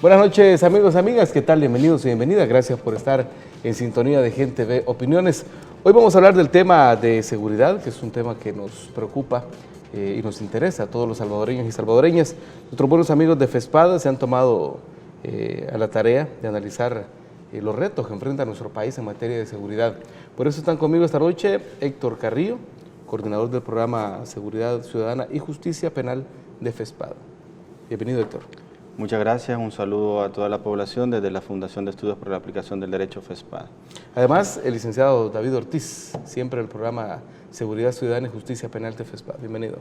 Buenas noches, amigos, amigas, ¿qué tal? Bienvenidos y bienvenidas. Gracias por estar en sintonía de Gente Ve Opiniones. Hoy vamos a hablar del tema de seguridad, que es un tema que nos preocupa y nos interesa a todos los salvadoreños y salvadoreñas. Nuestros buenos amigos de FESPAD se han tomado a la tarea de analizar los retos que enfrenta nuestro país en materia de seguridad. Por eso están conmigo esta noche Héctor Carrillo, coordinador del programa Seguridad Ciudadana y Justicia Penal de FESPAD. Bienvenido, Héctor. Muchas gracias, un saludo a toda la población desde la Fundación de Estudios para la Aplicación del Derecho FESPAD. Además, el licenciado David Ortiz, siempre del programa Seguridad Ciudadana y Justicia Penal de FESPAD. Bienvenido.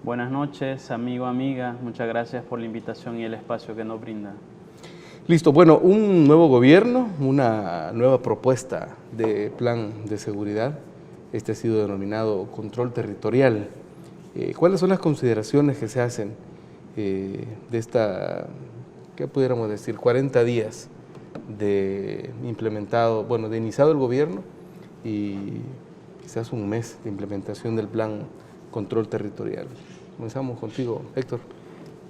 Buenas noches, amigo, amiga. Muchas gracias por la invitación y el espacio que nos brinda. Listo. Bueno, un nuevo gobierno, una nueva propuesta de plan de seguridad. Este ha sido denominado control territorial. ¿Cuáles son las consideraciones que se hacen de esta, qué pudiéramos decir, 40 días de implementado, bueno, de iniciado el gobierno y quizás un mes de implementación del plan control territorial? Comenzamos contigo, Héctor.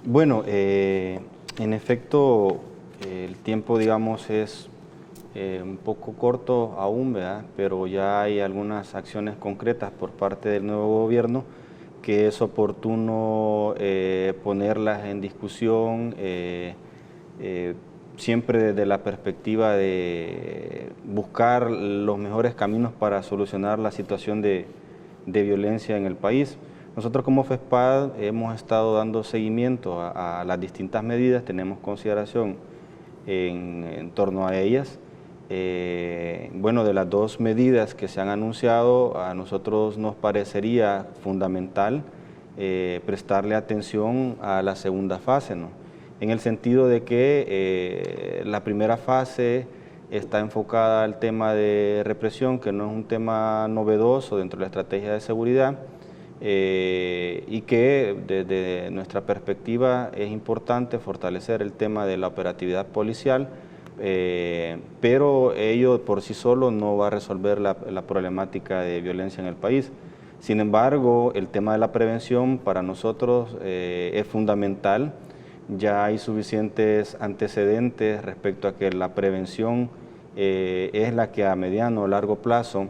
Bueno, en efecto, el tiempo, digamos, es un poco corto aún, ¿verdad? Pero ya hay algunas acciones concretas por parte del nuevo gobierno que es oportuno ponerlas en discusión, siempre desde la perspectiva de buscar los mejores caminos para solucionar la situación de violencia en el país. Nosotros como FESPAD hemos estado dando seguimiento a las distintas medidas, tenemos consideración en torno a ellas. Bueno, de las dos medidas que se han anunciado, a nosotros nos parecería fundamental prestarle atención a la segunda fase, ¿no? En el sentido de que la primera fase está enfocada al tema de represión, que no es un tema novedoso dentro de la estrategia de seguridad, y que desde nuestra perspectiva es importante fortalecer el tema de la operatividad policial, pero ello por sí solo no va a resolver la problemática de violencia en el país. Sin embargo, el tema de la prevención para nosotros es fundamental. Ya hay suficientes antecedentes respecto a que la prevención es la que a mediano o largo plazo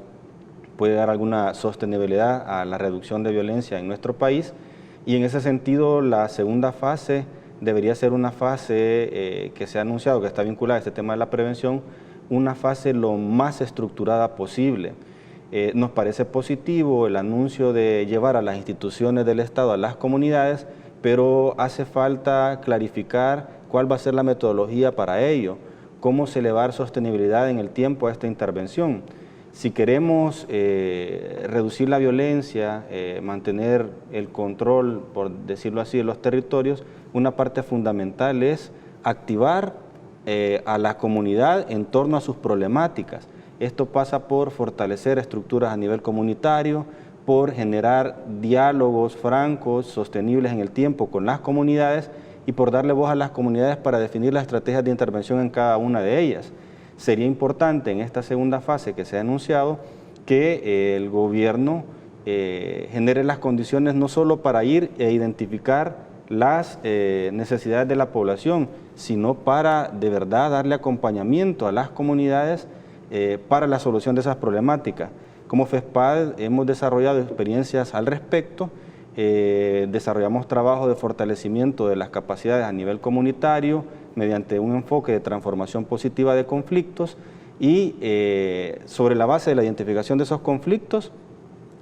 puede dar alguna sostenibilidad a la reducción de violencia en nuestro país, y en ese sentido la segunda fase debería ser una fase que se ha anunciado, que está vinculada a este tema de la prevención, una fase lo más estructurada posible. Nos parece positivo el anuncio de llevar a las instituciones del Estado a las comunidades, pero hace falta clarificar cuál va a ser la metodología para ello, cómo se le va a dar sostenibilidad en el tiempo a esta intervención. Si queremos reducir la violencia, mantener el control, por decirlo así, de los territorios, una parte fundamental es activar a la comunidad en torno a sus problemáticas. Esto pasa por fortalecer estructuras a nivel comunitario, por generar diálogos francos, sostenibles en el tiempo con las comunidades y por darle voz a las comunidades para definir las estrategias de intervención en cada una de ellas. Sería importante en esta segunda fase que se ha anunciado que el gobierno genere las condiciones no solo para ir e identificar las necesidades de la población, sino para de verdad darle acompañamiento a las comunidades para la solución de esas problemáticas. Como FESPAD hemos desarrollado experiencias al respecto, desarrollamos trabajo de fortalecimiento de las capacidades a nivel comunitario mediante un enfoque de transformación positiva de conflictos y sobre la base de la identificación de esos conflictos,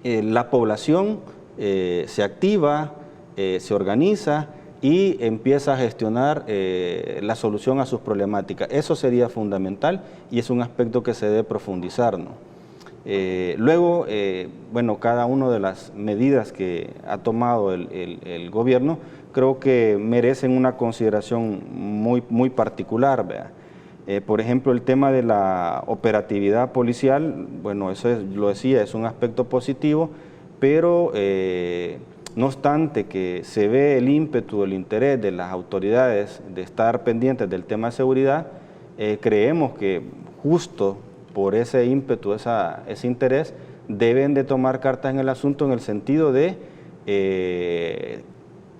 la población se activa, se organiza y empieza a gestionar la solución a sus problemáticas. Eso sería fundamental y es un aspecto que se debe profundizar, ¿no? Luego, bueno, cada una de las medidas que ha tomado el gobierno creo que merecen una consideración muy particular, ¿verdad? Por ejemplo, el tema de la operatividad policial, bueno, eso lo decía, es un aspecto positivo, pero no obstante que se ve el ímpetu, el interés de las autoridades de estar pendientes del tema de seguridad, creemos que justo por ese ímpetu, ese interés, deben de tomar cartas en el asunto en el sentido de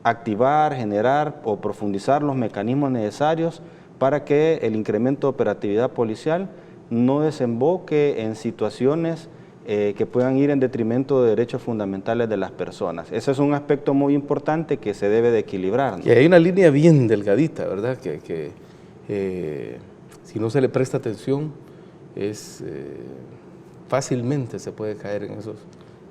activar, generar o profundizar los mecanismos necesarios para que el incremento de operatividad policial no desemboque en situaciones que puedan ir en detrimento de derechos fundamentales de las personas. Ese es un aspecto muy importante que se debe de equilibrar, ¿no? Y hay una línea bien delgadita, ¿verdad? Que si no se le presta atención, fácilmente se puede caer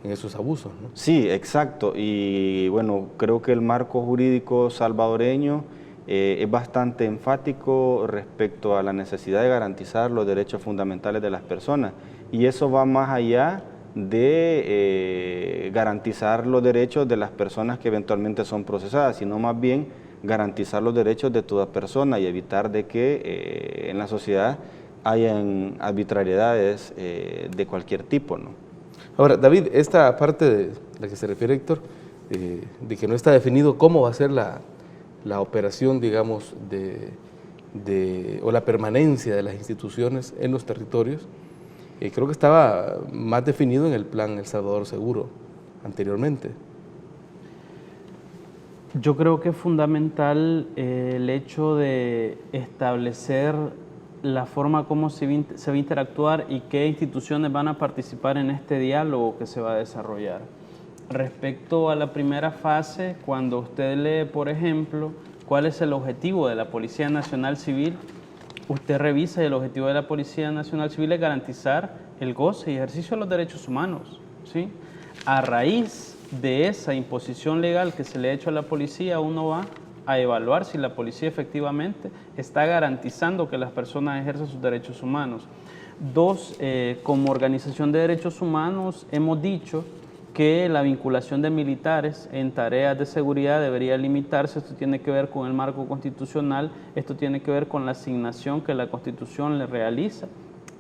en esos abusos, ¿no? Sí, exacto. Y bueno, creo que el marco jurídico salvadoreño es bastante enfático respecto a la necesidad de garantizar los derechos fundamentales de las personas. Y eso va más allá de garantizar los derechos de las personas que eventualmente son procesadas, sino más bien garantizar los derechos de toda persona y evitar de que en la sociedad hayan arbitrariedades de cualquier tipo, ¿no? Ahora, David, esta parte de la que se refiere Héctor, de que no está definido cómo va a ser la operación, digamos, o la permanencia de las instituciones en los territorios, creo que estaba más definido en el plan El Salvador Seguro anteriormente. Yo creo que es fundamental el hecho de establecer la forma como se va a interactuar y qué instituciones van a participar en este diálogo que se va a desarrollar. Respecto a la primera fase, cuando usted lee, por ejemplo, cuál es el objetivo de la Policía Nacional Civil, usted revisa y el objetivo de la Policía Nacional Civil es garantizar el goce y ejercicio de los derechos humanos, ¿sí? A raíz de esa imposición legal que se le ha hecho a la policía, uno va a evaluar si la policía efectivamente está garantizando que las personas ejerzan sus derechos humanos. Dos, como organización de derechos humanos hemos dicho que la vinculación de militares en tareas de seguridad debería limitarse. Esto tiene que ver con el marco constitucional, esto tiene que ver con la asignación que la Constitución le realiza,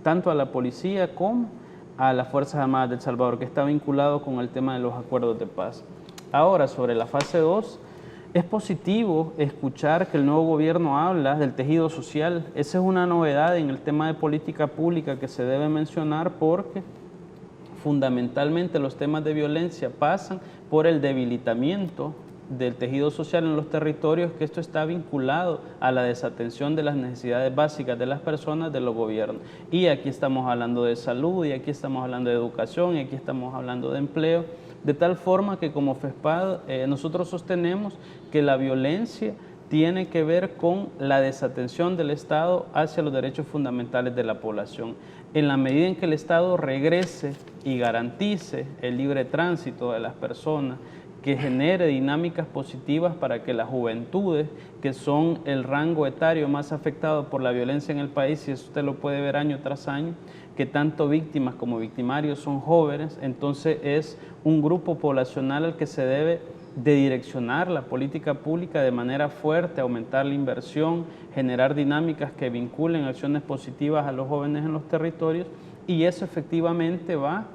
tanto a la policía como a las Fuerzas Armadas de El Salvador, que está vinculado con el tema de los acuerdos de paz. Ahora, sobre la fase 2, es positivo escuchar que el nuevo gobierno habla del tejido social. Esa es una novedad en el tema de política pública que se debe mencionar, porque fundamentalmente los temas de violencia pasan por el debilitamiento del tejido social en los territorios, que esto está vinculado a la desatención de las necesidades básicas de las personas, de los gobiernos. Y aquí estamos hablando de salud, y aquí estamos hablando de educación, y aquí estamos hablando de empleo, de tal forma que como FESPAD nosotros sostenemos que la violencia tiene que ver con la desatención del Estado hacia los derechos fundamentales de la población. En la medida en que el Estado regrese y garantice el libre tránsito de las personas, que genere dinámicas positivas para que las juventudes, que son el rango etario más afectado por la violencia en el país, y eso usted lo puede ver año tras año, que tanto víctimas como victimarios son jóvenes, entonces es un grupo poblacional al que se debe de direccionar la política pública de manera fuerte, aumentar la inversión, generar dinámicas que vinculen acciones positivas a los jóvenes en los territorios, y eso efectivamente va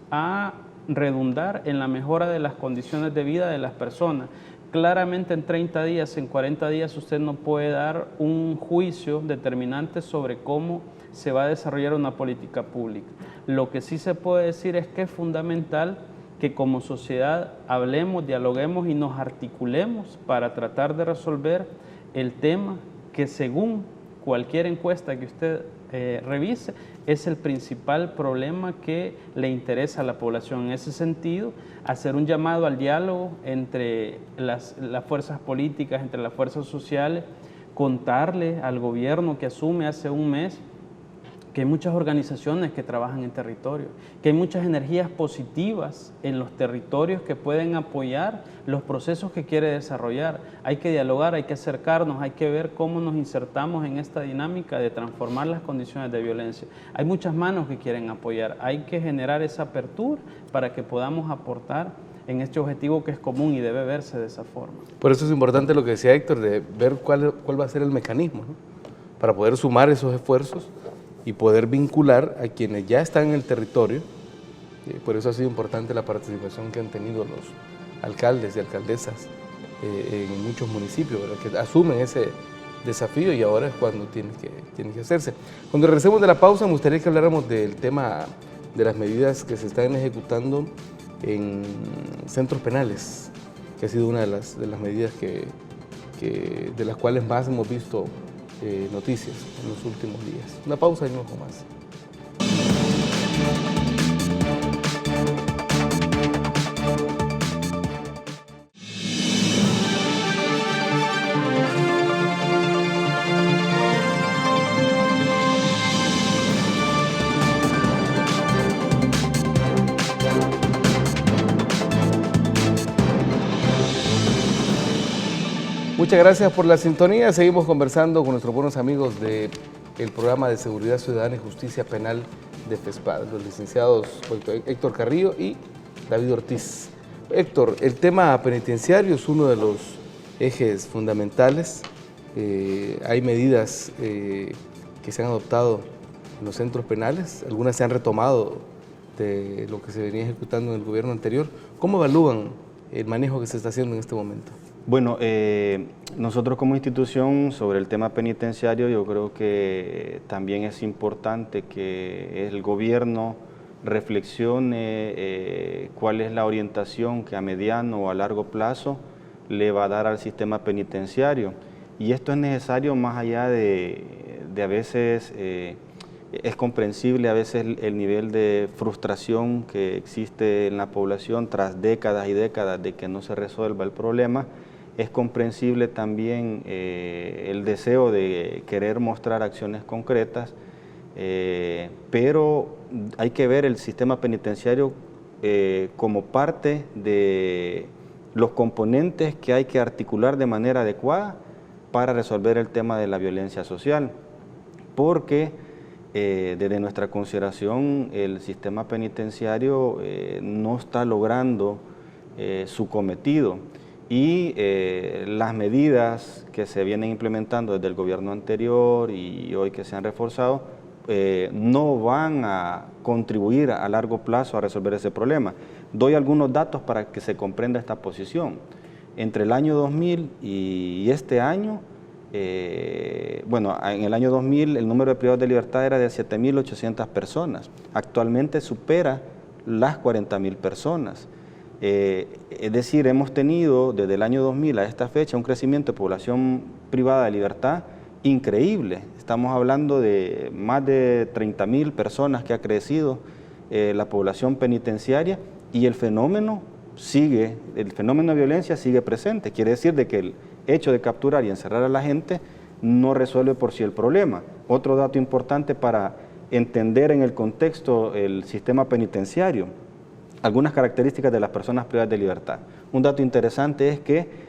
a redundar en la mejora de las condiciones de vida de las personas. Claramente en 30 días, en 40 días, usted no puede dar un juicio determinante sobre cómo se va a desarrollar una política pública. Lo que sí se puede decir es que es fundamental que como sociedad hablemos, dialoguemos y nos articulemos para tratar de resolver el tema que, según cualquier encuesta que usted revise, es el principal problema que le interesa a la población. En ese sentido, hacer un llamado al diálogo entre las fuerzas políticas, entre las fuerzas sociales, contarle al gobierno que asume hace un mes que hay muchas organizaciones que trabajan en territorio, que hay muchas energías positivas en los territorios que pueden apoyar los procesos que quiere desarrollar. Hay que dialogar, hay que acercarnos, hay que ver cómo nos insertamos en esta dinámica de transformar las condiciones de violencia. Hay muchas manos que quieren apoyar, hay que generar esa apertura para que podamos aportar en este objetivo que es común y debe verse de esa forma. Por eso es importante lo que decía Héctor, de ver cuál va a ser el mecanismo, ¿no? Para poder sumar esos esfuerzos y poder vincular a quienes ya están en el territorio. Por eso ha sido importante la participación que han tenido los alcaldes y alcaldesas en muchos municipios, ¿verdad?, que asumen ese desafío, y ahora es cuando tiene que hacerse. Cuando regresemos de la pausa, me gustaría que habláramos del tema de las medidas que se están ejecutando en centros penales, que ha sido una de las medidas de las cuales más hemos visto noticias en los últimos días. Una pausa y no más. Muchas gracias por la sintonía. Seguimos conversando con nuestros buenos amigos del programa de Seguridad Ciudadana y Justicia Penal de FESPAD, los licenciados Héctor Carrillo y David Ortiz. Héctor, el tema penitenciario es uno de los ejes fundamentales. Hay medidas que se han adoptado en los centros penales, algunas se han retomado de lo que se venía ejecutando en el gobierno anterior. ¿Cómo evalúan el manejo que se está haciendo en este momento? Bueno, nosotros como institución sobre el tema penitenciario yo creo que también es importante que el gobierno reflexione cuál es la orientación que a mediano o a largo plazo le va a dar al sistema penitenciario. Y esto es necesario más allá de a veces, es comprensible a veces el nivel de frustración que existe en la población tras décadas y décadas de que no se resuelva el problema. Es comprensible también el deseo de querer mostrar acciones concretas, pero hay que ver el sistema penitenciario como parte de los componentes que hay que articular de manera adecuada para resolver el tema de la violencia social, porque desde nuestra consideración el sistema penitenciario no está logrando su cometido. Y las medidas que se vienen implementando desde el gobierno anterior y hoy que se han reforzado no van a contribuir a largo plazo a resolver ese problema. Doy algunos datos para que se comprenda esta posición. Entre el año 2000 y este año, bueno, en el año 2000 el número de privados de libertad era de 7.800 personas. Actualmente supera las 40.000 personas. Es decir, hemos tenido desde el año 2000 a esta fecha un crecimiento de población privada de libertad increíble. Estamos hablando de más de 30.000 personas que ha crecido la población penitenciaria y el fenómeno de violencia sigue presente. Quiere decir de que el hecho de capturar y encerrar a la gente no resuelve por sí el problema. Otro dato importante para entender en el contexto el sistema penitenciario. Algunas características de las personas privadas de libertad. Un dato interesante es que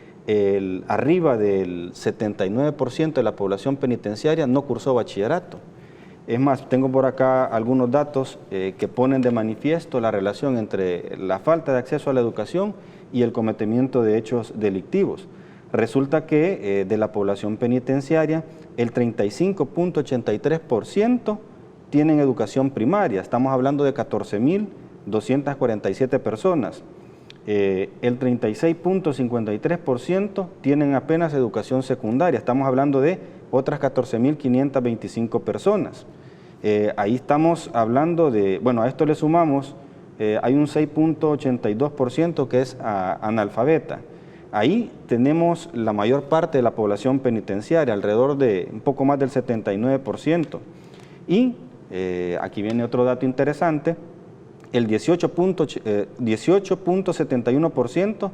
arriba del 79% de la población penitenciaria no cursó bachillerato. Es más, tengo por acá algunos datos que ponen de manifiesto la relación entre la falta de acceso a la educación y el cometimiento de hechos delictivos. Resulta que de la población penitenciaria, el 35.83% tienen educación primaria. Estamos hablando de 14.247 personas. El 36.53% tienen apenas educación secundaria. Estamos hablando de otras 14.525 personas. Ahí estamos hablando de, bueno, a esto le sumamos, hay un 6.82% que es analfabeta. Ahí tenemos la mayor parte de la población penitenciaria, alrededor de un poco más del 79%. Y aquí viene otro dato interesante. El 18.71%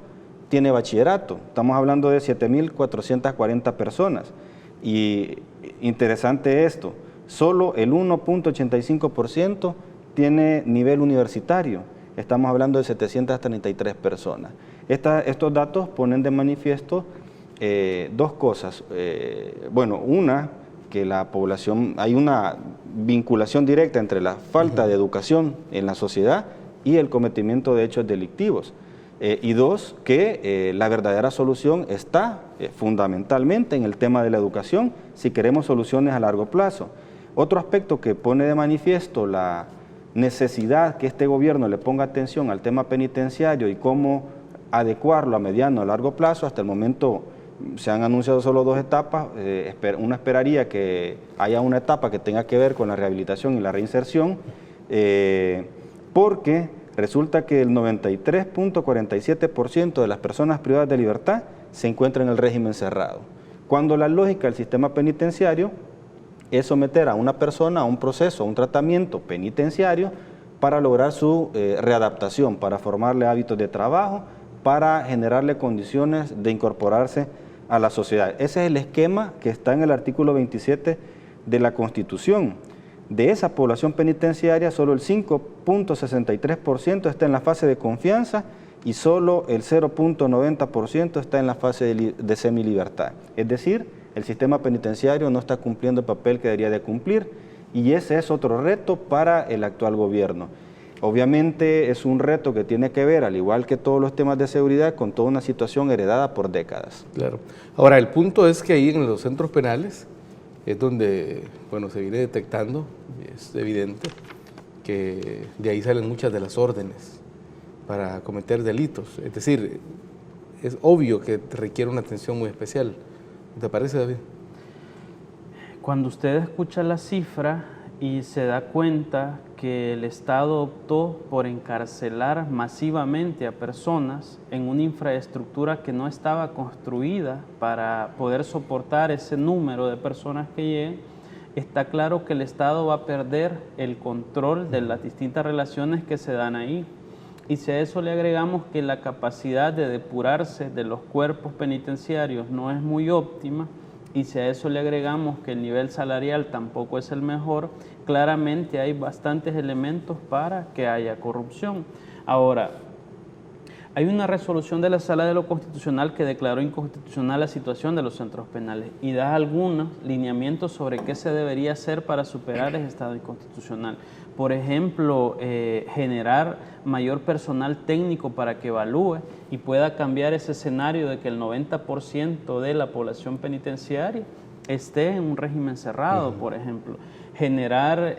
tiene bachillerato. Estamos hablando de 7.440 personas. Y interesante esto, solo el 1.85% tiene nivel universitario. Estamos hablando de 733 personas. Estos datos ponen de manifiesto dos cosas. Bueno, una, que la población, hay una vinculación directa entre la falta de educación en la sociedad y el cometimiento de hechos delictivos. Y dos, que la verdadera solución está fundamentalmente en el tema de la educación si queremos soluciones a largo plazo. Otro aspecto que pone de manifiesto la necesidad que este gobierno le ponga atención al tema penitenciario y cómo adecuarlo a mediano o largo plazo. Hasta el momento se han anunciado solo 2 etapas. Uno esperaría que haya una etapa que tenga que ver con la rehabilitación y la reinserción, porque Resulta que el 93.47% de las personas privadas de libertad se encuentran en el régimen cerrado, cuando la lógica del sistema penitenciario es someter a una persona a un proceso, a un tratamiento penitenciario para lograr su readaptación, para formarle hábitos de trabajo, para generarle condiciones de incorporarse a la sociedad. Ese es el esquema que está en el artículo 27 de la Constitución. De esa población penitenciaria, solo el 5.63% está en la fase de confianza y solo el 0.90% está en la fase de semilibertad. Es decir, el sistema penitenciario no está cumpliendo el papel que debería de cumplir, y ese es otro reto para el actual gobierno. Obviamente es un reto que tiene que ver, al igual que todos los temas de seguridad, con toda una situación heredada por décadas. Claro. Ahora, el punto es que ahí en los centros penales es donde, bueno, se viene detectando, es evidente, que de ahí salen muchas de las órdenes para cometer delitos. Es decir, es obvio que requiere una atención muy especial. ¿Te parece, David? Cuando usted escucha la cifra y se da cuenta que el Estado optó por encarcelar masivamente a personas en una infraestructura que no estaba construida para poder soportar ese número de personas que lleguen, está claro que el Estado va a perder el control de las distintas relaciones que se dan ahí. Y si a eso le agregamos que la capacidad de depurarse de los cuerpos penitenciarios no es muy óptima, y si a eso le agregamos que el nivel salarial tampoco es el mejor, claramente hay bastantes elementos para que haya corrupción. Ahora, hay una resolución de la Sala de lo Constitucional que declaró inconstitucional la situación de los centros penales y da algunos lineamientos sobre qué se debería hacer para superar ese estado inconstitucional. Por ejemplo, generar mayor personal técnico para que evalúe y pueda cambiar ese escenario de que el 90% de la población penitenciaria esté en un régimen cerrado, por ejemplo. Generar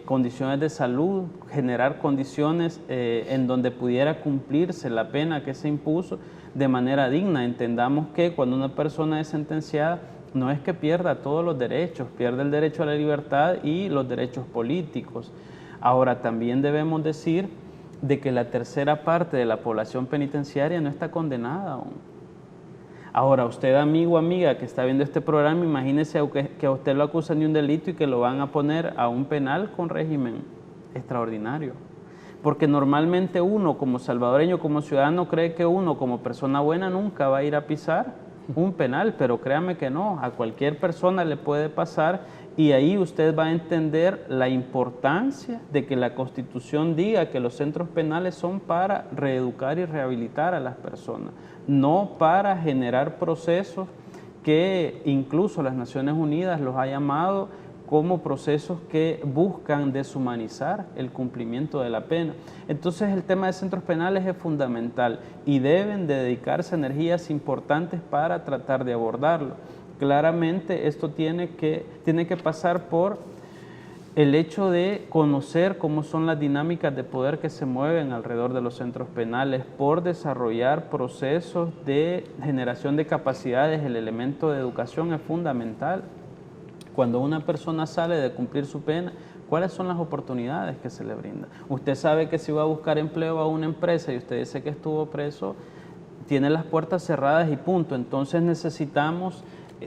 condiciones de salud, generar condiciones en donde pudiera cumplirse la pena que se impuso de manera digna. Entendamos que cuando una persona es sentenciada, no es que pierda todos los derechos, pierde el derecho a la libertad y los derechos políticos. Ahora, también debemos decir de que la tercera parte de la población penitenciaria no está condenada aún. Ahora, usted, amigo o amiga que está viendo este programa, imagínese que a usted lo acusan de un delito y que lo van a poner a un penal con régimen extraordinario. Porque normalmente uno, como salvadoreño, como ciudadano, cree que uno, como persona buena, nunca va a ir a pisar un penal, pero créame que no, a cualquier persona le puede pasar, y ahí usted va a entender la importancia de que la Constitución diga que los centros penales son para reeducar y rehabilitar a las personas, no para generar procesos que incluso las Naciones Unidas los ha llamado como procesos que buscan deshumanizar el cumplimiento de la pena. Entonces el tema de centros penales es fundamental y deben de dedicarse energías importantes para tratar de abordarlo. Claramente esto tiene que pasar por el hecho de conocer cómo son las dinámicas de poder que se mueven alrededor de los centros penales, por desarrollar procesos de generación de capacidades. El elemento de educación es fundamental. Cuando una persona sale de cumplir su pena, ¿cuáles son las oportunidades que se le brindan? Usted sabe que si va a buscar empleo a una empresa y usted dice que estuvo preso, tiene las puertas cerradas y punto. Entonces necesitamos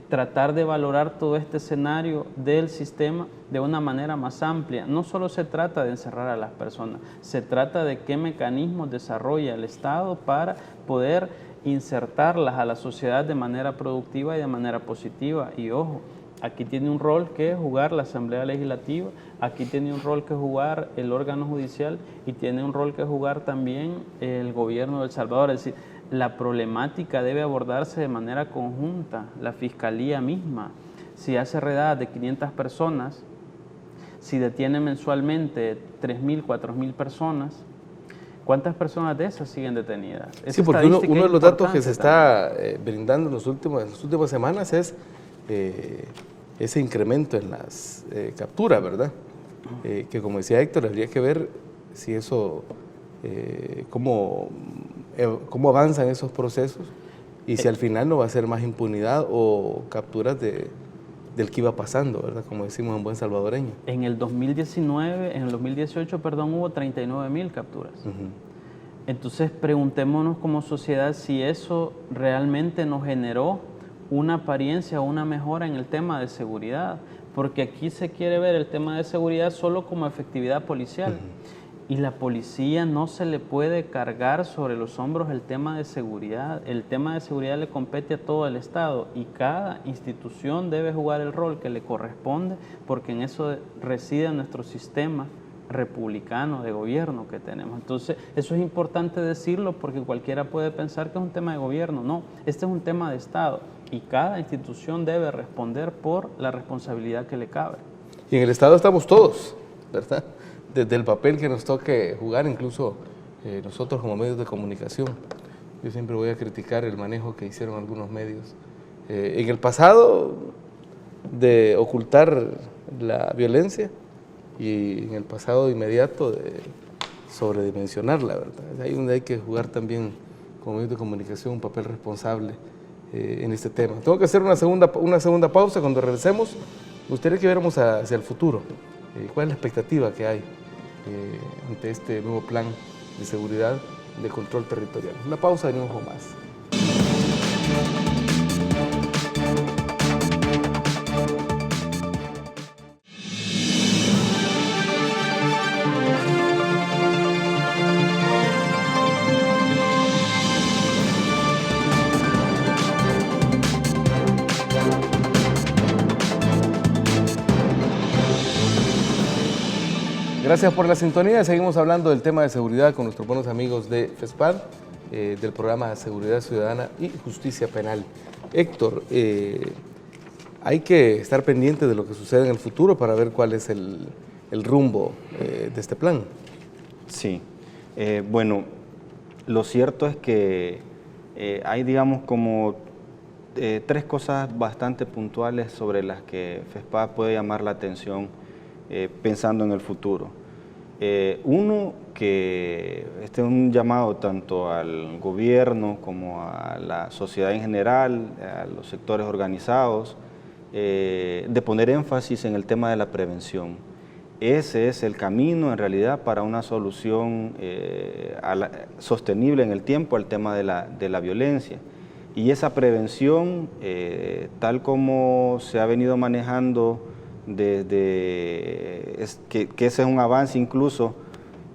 tratar de valorar todo este escenario del sistema de una manera más amplia. No solo se trata de encerrar a las personas, se trata de qué mecanismos desarrolla el Estado para poder insertarlas a la sociedad de manera productiva y de manera positiva. Y ojo, aquí tiene un rol que jugar la Asamblea Legislativa, aquí tiene un rol que jugar el órgano judicial y tiene un rol que jugar también el gobierno de El Salvador. Es decir, la problemática debe abordarse de manera conjunta, la Fiscalía misma. Si hace redadas de 500 personas, si detiene mensualmente 3.000, 4.000 personas, ¿cuántas personas de esas siguen detenidas? Sí, porque uno de los datos que se está brindando en las últimas semanas es ese incremento en las capturas, ¿verdad? Que como decía Héctor, habría que ver si eso, cómo avanzan esos procesos y si al final no va a ser más impunidad o capturas de del que iba pasando, ¿verdad? Como decimos en buen salvadoreño. En el 2018, hubo 39.000 capturas. Entonces preguntémonos como sociedad si eso realmente nos generó una apariencia o una mejora en el tema de seguridad, porque aquí se quiere ver el tema de seguridad solo como efectividad policial. Y la policía no se le puede cargar sobre los hombros el tema de seguridad. El tema de seguridad le compete a todo el Estado y cada institución debe jugar el rol que le corresponde, porque en eso reside nuestro sistema republicano de gobierno que tenemos. Entonces, eso es importante decirlo porque cualquiera puede pensar que es un tema de gobierno. No, este es un tema de Estado y cada institución debe responder por la responsabilidad que le cabe. Y en el Estado estamos todos, ¿verdad? Desde el papel que nos toque jugar, incluso nosotros como medios de comunicación. Yo siempre voy a criticar el manejo que hicieron algunos medios en el pasado de ocultar la violencia y en el pasado inmediato de sobredimensionarla, ¿verdad? Es ahí donde hay que jugar también como medios de comunicación un papel responsable en este tema. Tengo que hacer una segunda pausa. Cuando regresemos, me gustaría que viéramos hacia el futuro. ¿Cuál es la expectativa que hay ante este nuevo plan de seguridad, de control territorial? Una pausa y venimos con más. Gracias por la sintonía. Seguimos hablando del tema de seguridad con nuestros buenos amigos de FESPAD, del programa Seguridad Ciudadana y Justicia Penal. Héctor, hay que estar pendiente de lo que sucede en el futuro para ver cuál es el rumbo de este plan. Sí. Bueno, lo cierto es que hay, digamos, como tres cosas bastante puntuales sobre las que FESPAD puede llamar la atención pensando en el futuro. Uno, que este es un llamado tanto al gobierno como a la sociedad en general, a los sectores organizados, de poner énfasis en el tema de la prevención. Ese es el camino en realidad para una solución sostenible en el tiempo al tema de la violencia. Y esa prevención, tal como se ha venido manejando que ese es un avance incluso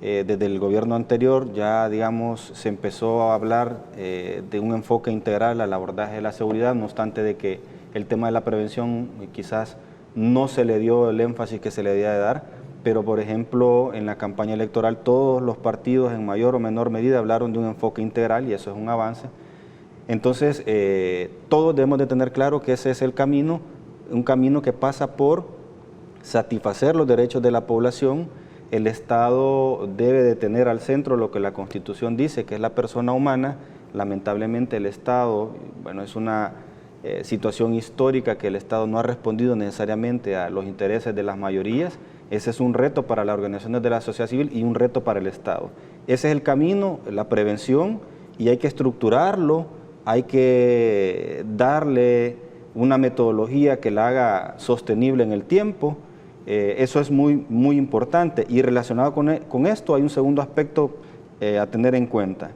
desde el gobierno anterior, ya digamos se empezó a hablar de un enfoque integral al abordaje de la seguridad, no obstante de que el tema de la prevención quizás no se le dio el énfasis que se le debía de dar, pero por ejemplo en la campaña electoral todos los partidos en mayor o menor medida hablaron de un enfoque integral y eso es un avance. Entonces todos debemos de tener claro que ese es el camino, un camino que pasa por satisfacer los derechos de la población. El Estado debe de tener al centro lo que la Constitución dice, que es la persona humana. Lamentablemente el Estado, bueno, es una situación histórica que el Estado no ha respondido necesariamente a los intereses de las mayorías. Ese es un reto para las organizaciones de la sociedad civil y un reto para el Estado. Ese es el camino, la prevención, y hay que estructurarlo, hay que darle una metodología que la haga sostenible en el tiempo. Eso es muy, muy importante, y relacionado con esto hay un segundo aspecto a tener en cuenta,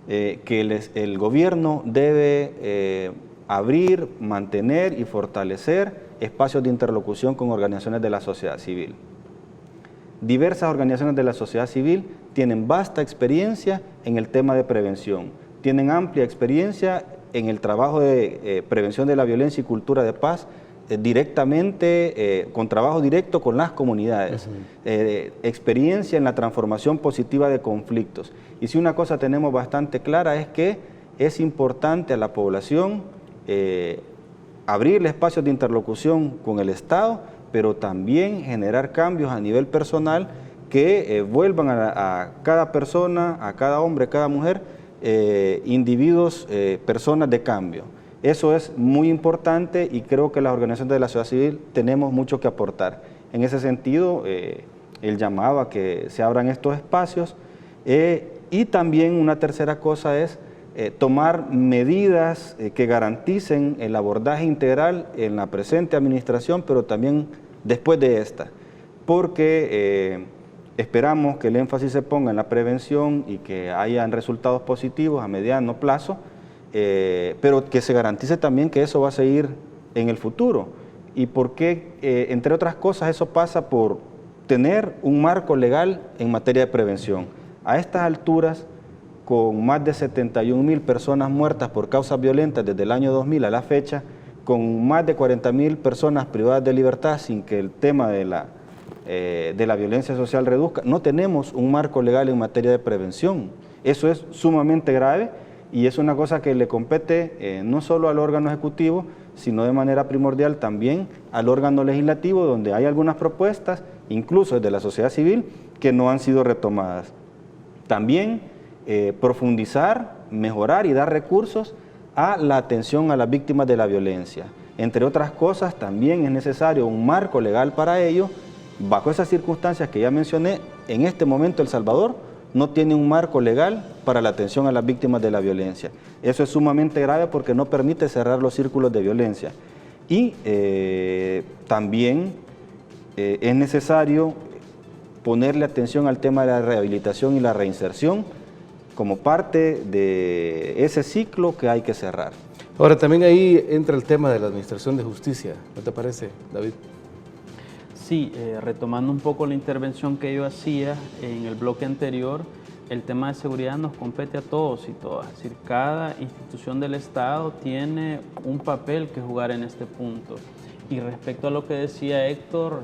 que el gobierno debe abrir, mantener y fortalecer espacios de interlocución con organizaciones de la sociedad civil. Diversas organizaciones de la sociedad civil tienen vasta experiencia en el tema de prevención, tienen amplia experiencia en el trabajo de prevención de la violencia y cultura de paz, directamente, con trabajo directo con las comunidades, experiencia en la transformación positiva de conflictos. Y si una cosa tenemos bastante clara es que es importante a la población abrirle espacios de interlocución con el Estado, pero también generar cambios a nivel personal que vuelvan a cada persona, a cada hombre, a cada mujer, individuos, personas de cambio. Eso es muy importante y creo que las organizaciones de la sociedad civil tenemos mucho que aportar. En ese sentido, el llamado a que se abran estos espacios, y también una tercera cosa es tomar medidas que garanticen el abordaje integral en la presente administración, pero también después de esta, porque esperamos que el énfasis se ponga en la prevención y que hayan resultados positivos a mediano plazo, pero que se garantice también que eso va a seguir en el futuro. ¿Y por qué? Entre otras cosas, eso pasa por tener un marco legal en materia de prevención. A estas alturas, con más de 71.000 personas muertas por causas violentas desde el año 2000 a la fecha, con más de 40.000 personas privadas de libertad sin que el tema de la violencia social reduzca, no tenemos un marco legal en materia de prevención. Eso es sumamente grave y es una cosa que le compete no solo al órgano ejecutivo, sino de manera primordial también al órgano legislativo, donde hay algunas propuestas, incluso desde la sociedad civil, que no han sido retomadas. También profundizar, mejorar y dar recursos a la atención a las víctimas de la violencia. Entre otras cosas, también es necesario un marco legal para ello. Bajo esas circunstancias que ya mencioné, en este momento El Salvador no tiene un marco legal para la atención a las víctimas de la violencia. Eso es sumamente grave porque no permite cerrar los círculos de violencia. Y también es necesario ponerle atención al tema de la rehabilitación y la reinserción como parte de ese ciclo que hay que cerrar. Ahora, también ahí entra el tema de la administración de justicia, ¿no te parece, David? Sí, retomando un poco la intervención que yo hacía en el bloque anterior, el tema de seguridad nos compete a todos y todas. Es decir, cada institución del Estado tiene un papel que jugar en este punto. Y respecto a lo que decía Héctor,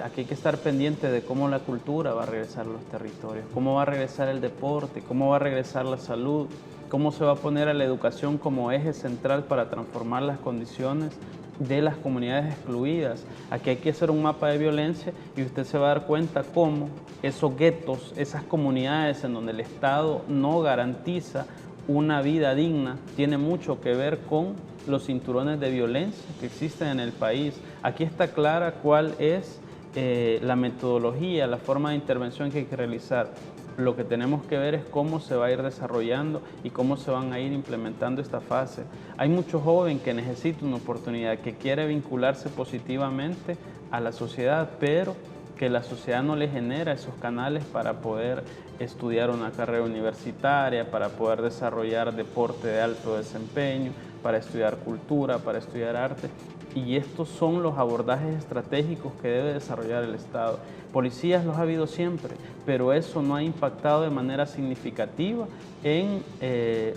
aquí hay que estar pendiente de cómo la cultura va a regresar a los territorios, cómo va a regresar el deporte, cómo va a regresar la salud, cómo se va a poner a la educación como eje central para transformar las condiciones de las comunidades excluidas. Aquí hay que hacer un mapa de violencia y usted se va a dar cuenta cómo esos guetos, esas comunidades en donde el Estado no garantiza una vida digna, tiene mucho que ver con los cinturones de violencia que existen en el país. Aquí está clara cuál es la metodología, la forma de intervención que hay que realizar. Lo que tenemos que ver es cómo se va a ir desarrollando y cómo se van a ir implementando esta fase. Hay mucho joven que necesita una oportunidad, que quiere vincularse positivamente a la sociedad, pero que la sociedad no le genera esos canales para poder estudiar una carrera universitaria, para poder desarrollar deporte de alto desempeño, para estudiar cultura, para estudiar arte. Y estos son los abordajes estratégicos que debe desarrollar el Estado. Policías los ha habido siempre, pero eso no ha impactado de manera significativa en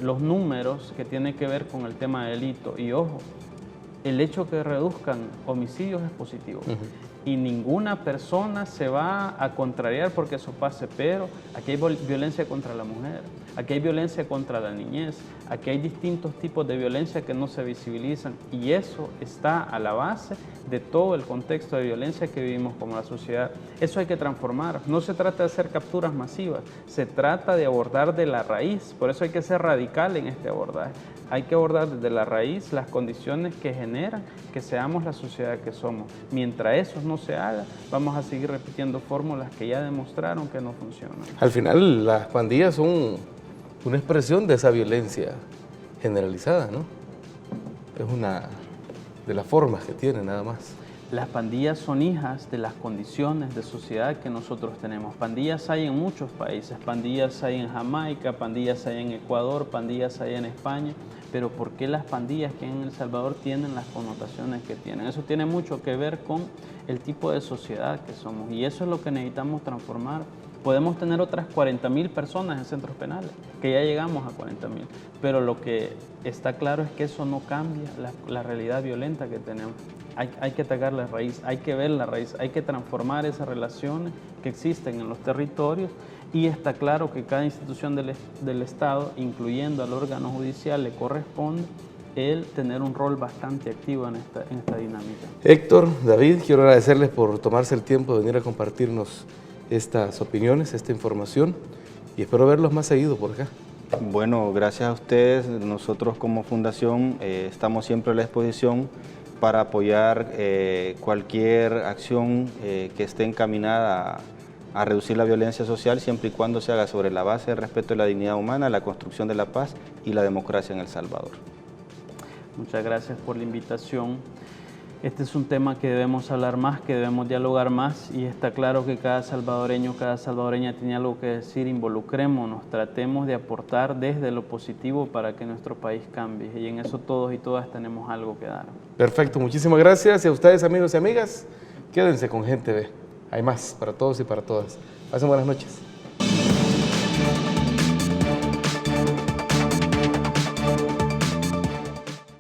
los números que tienen que ver con el tema de delito. Y ojo, el hecho que reduzcan homicidios es positivo. Y ninguna persona se va a contrariar porque eso pase, pero aquí hay violencia contra la mujer, aquí hay violencia contra la niñez, aquí hay distintos tipos de violencia que no se visibilizan y eso está a la base de todo el contexto de violencia que vivimos como la sociedad. Eso hay que transformar. No se trata de hacer capturas masivas, se trata de abordar de la raíz, por eso hay que ser radical en este abordaje. Hay que abordar desde la raíz las condiciones que generan que seamos la sociedad que somos. Mientras eso no se haga, vamos a seguir repitiendo fórmulas que ya demostraron que no funcionan. Al final, las pandillas son una expresión de esa violencia generalizada, ¿no? Es una de las formas que tiene, nada más. Las pandillas son hijas de las condiciones de sociedad que nosotros tenemos. Pandillas hay en muchos países, pandillas hay en Jamaica, pandillas hay en Ecuador, pandillas hay en España, pero ¿por qué las pandillas que en El Salvador tienen las connotaciones que tienen? Eso tiene mucho que ver con el tipo de sociedad que somos y eso es lo que necesitamos transformar. Podemos tener otras 40.000 personas en centros penales, que ya llegamos a 40.000, pero lo que está claro es que eso no cambia la realidad violenta que tenemos. Hay que atacar la raíz, hay que ver la raíz, hay que transformar esas relaciones que existen en los territorios y está claro que cada institución del Estado, incluyendo al órgano judicial, le corresponde el tener un rol bastante activo en esta dinámica. Héctor, David, quiero agradecerles por tomarse el tiempo de venir a compartirnos estas opiniones, esta información y espero verlos más seguido por acá. Bueno, gracias a ustedes. Nosotros como fundación estamos siempre a la disposición para apoyar cualquier acción que esté encaminada a reducir la violencia social siempre y cuando se haga sobre la base del respeto de la dignidad humana, la construcción de la paz y la democracia en El Salvador. Muchas gracias por la invitación. Este es un tema que debemos hablar más, que debemos dialogar más, y está claro que cada salvadoreño, cada salvadoreña tiene algo que decir. Involucrémonos, tratemos de aportar desde lo positivo para que nuestro país cambie, y en eso todos y todas tenemos algo que dar. Perfecto, muchísimas gracias. Y a ustedes, amigos y amigas, quédense con Gente Ve. Hay más para todos y para todas. Pasen buenas noches.